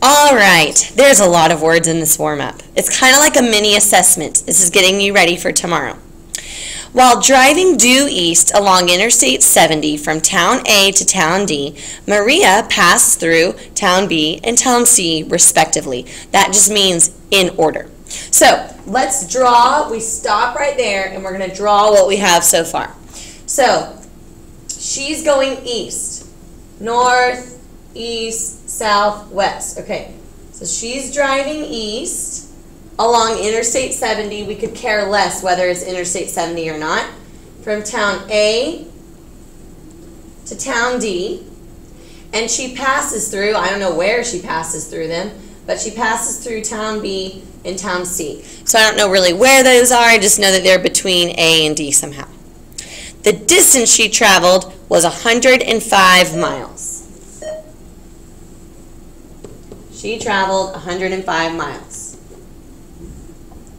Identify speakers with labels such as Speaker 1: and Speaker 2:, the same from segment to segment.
Speaker 1: All right, there's a lot of words in this warm-up. It's kind of like a mini assessment. This is getting you ready for tomorrow. While driving due east along Interstate 70 from Town A to Town D, Maria passed through Town B and Town C respectively. That just means in order. So let's draw. We stop right there and we're going to draw what we have so far. So she's going east, north, east, south, west. Okay, so she's driving east along Interstate 70. We could care less whether it's Interstate 70 or not. From Town A to Town D. And she passes through, I don't know where she passes through them, but she passes through Town B and Town C. So I don't know really where those are. I just know that they're between A and D somehow. The distance she traveled was 105 miles. She traveled 105 miles.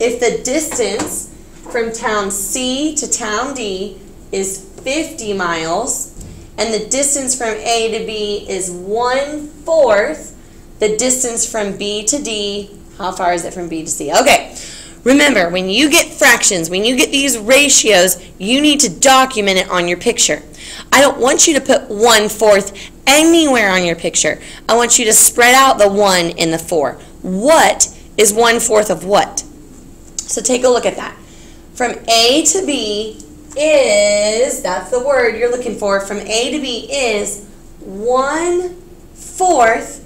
Speaker 1: If the distance from Town C to Town D is 50 miles, and the distance from A to B is 1/4, the distance from B to D, how far is it from B to C? Okay, remember, when you get fractions, when you get these ratios, you need to document it on your picture. I don't want you to put 1/4 anywhere on your picture. I want you to spread out the 1 and the 4. What is 1/4 of what? So take a look at that. From A to B is, that's the word you're looking for, from A to B is 1/4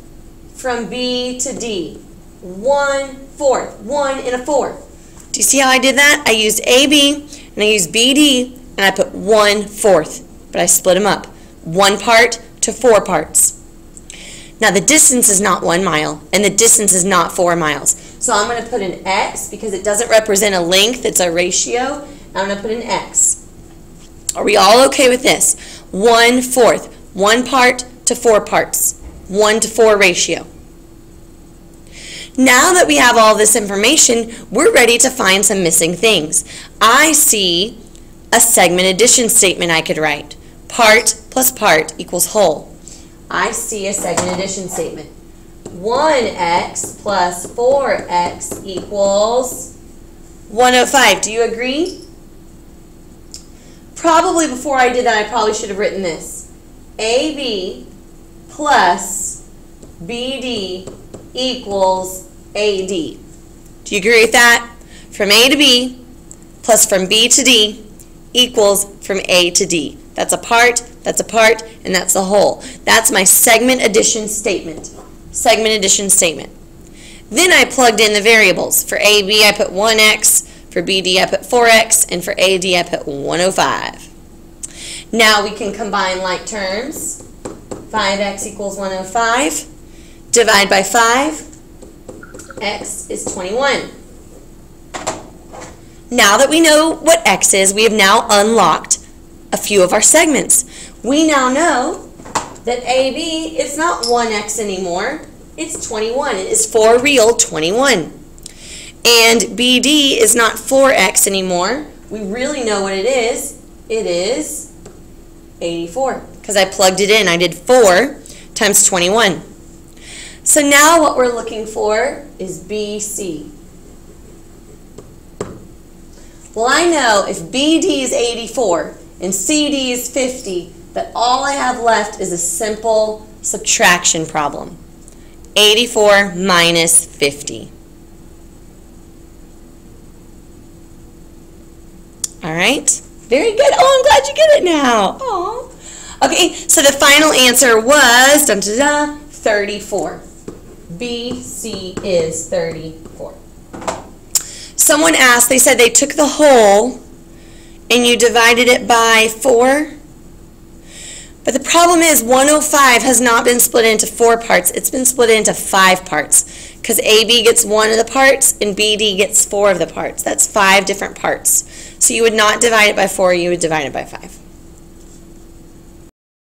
Speaker 1: from B to D. 1/4, 1 and a 4. Do you see how I did that? I used AB and I used BD and I put 1/4, but I split them up. 1 part to 4 parts. Now the distance is not 1 mile and the distance is not 4 miles. So I'm going to put an X because it doesn't represent a length, it's a ratio. I'm going to put an X. Are we all okay with this? 1/4, 1 part to 4 parts, 1 to 4 ratio. Now that we have all this information, we're ready to find some missing things. I see a segment addition statement I could write. Part plus part equals whole. I see a segment addition statement. 1x plus 4x equals 105. Do you agree? Probably before I did that, I probably should have written this. AB plus BD equals AD. Do you agree with that? From A to B plus from B to D equals from A to D. That's a part, and that's a whole. That's my segment addition statement. Segment addition statement. Then I plugged in the variables. For AB I put 1x, for BD I put 4x, and for AD I put 105. Now we can combine like terms. 5x equals 105. Divide by 5. X is 21. Now that we know what x is, we have now unlocked a few of our segments. We now know that AB is not 1x anymore, it's 21. It is for real 21. And BD is not 4x anymore. We really know what it is. It is 84 because I plugged it in. I did 4 times 21. So now what we're looking for is BC. Well, I know if BD is 84 and CD is 50, that all I have left is a simple subtraction problem. 84 minus 50. All right? Very good. Oh, I'm glad you get it now. Aw. Okay, so the final answer was 34. BC is 34. Someone asked, they said they took the whole and you divided it by 4. But the problem is 105 has not been split into 4 parts. It's been split into 5 parts because AB gets 1 of the parts and BD gets 4 of the parts. That's 5 different parts. So you would not divide it by 4, you would divide it by 5.